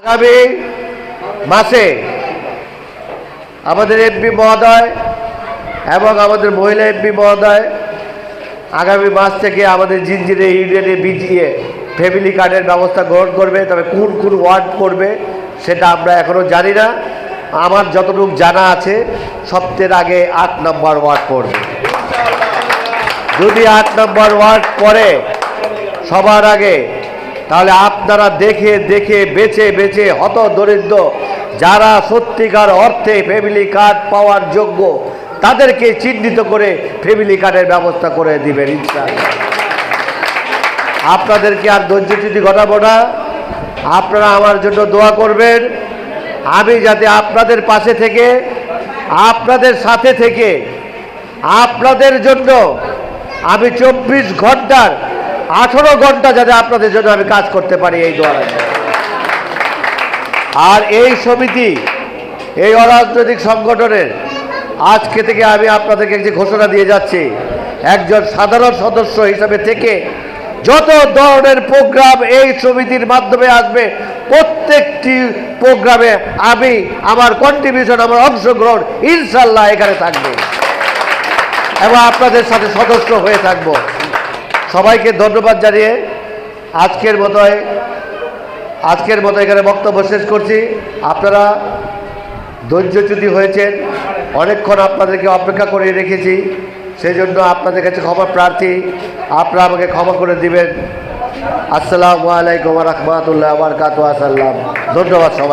আগামী মাসে আমাদের এমপি মহোদয় এবং আমাদের মহিলা এমপি মহোদয় আগামী মাস থেকে আমাদের জিঞ্জিরে ইউনিয়নে বিজিয়ে ফ্যামিলি কার্ডের ব্যবস্থা গ্রহণ করবে। তবে কোন কোন ওয়ার্ড করবে সেটা আমরা এখনও জানি না। আমার যতটুকু জানা আছে সপ্তাহের আগে ৮ নম্বর ওয়ার্ড পড়বে। যদি ৮ নম্বর ওয়ার্ড পড়ে সবার আগে, তাহলে আপনারা দেখে দেখে বেছে বেছে হত দরিদ্র যারা সত্যিকার অর্থে ফ্যামিলি কার্ড পাওয়ার যোগ্য তাদেরকে চিহ্নিত করে ফ্যামিলি কার্ডের ব্যবস্থা করে দিবেন ইনশাআল্লাহ। আপনাদেরকে আর ধৈর্যচ্যুতি ঘটাবো না। আপনারা আমার জন্য দোয়া করবেন, আমি যাতে আপনাদের পাশে থেকে আপনাদের সাথে থেকে আপনাদের জন্য আমি 24 ঘন্টার 18 ঘন্টা যাতে আপনাদের জন্য আমি কাজ করতে পারি, এই দোয়া রাখবেন। আর এই সমিতি, এই অরাজনৈতিক সংগঠনের আজকে থেকে আমি আপনাদেরকে যে ঘোষণা দিয়ে যাচ্ছি, একজন সাধারণ সদস্য হিসাবে থেকে যত ধরনের প্রোগ্রাম এই সমিতির মাধ্যমে আসবে প্রত্যেকটি প্রোগ্রামে আমি আমার কন্ট্রিবিউশন, আমার অংশগ্রহণ ইনশাল্লাহ এখানে থাকবে এবং আপনাদের সাথে সদস্য হয়ে থাকব। সবাইকে ধন্যবাদ জানিয়ে আজকের মতো এখানে বক্তব্য শেষ করছি। আপনারা ধৈর্যচ্যুতি হয়েছেন, অনেকক্ষণ আপনাদেরকে অপেক্ষা করে রেখেছি, সেই জন্য আপনাদের কাছে ক্ষমা প্রার্থী। আপনারা আমাকে ক্ষমা করে দিবেন। আসসালামু আলাইকুম ওয়া রাহমাতুল্লাহি ওয়া বারাকাতুহু। ধন্যবাদ সবাই।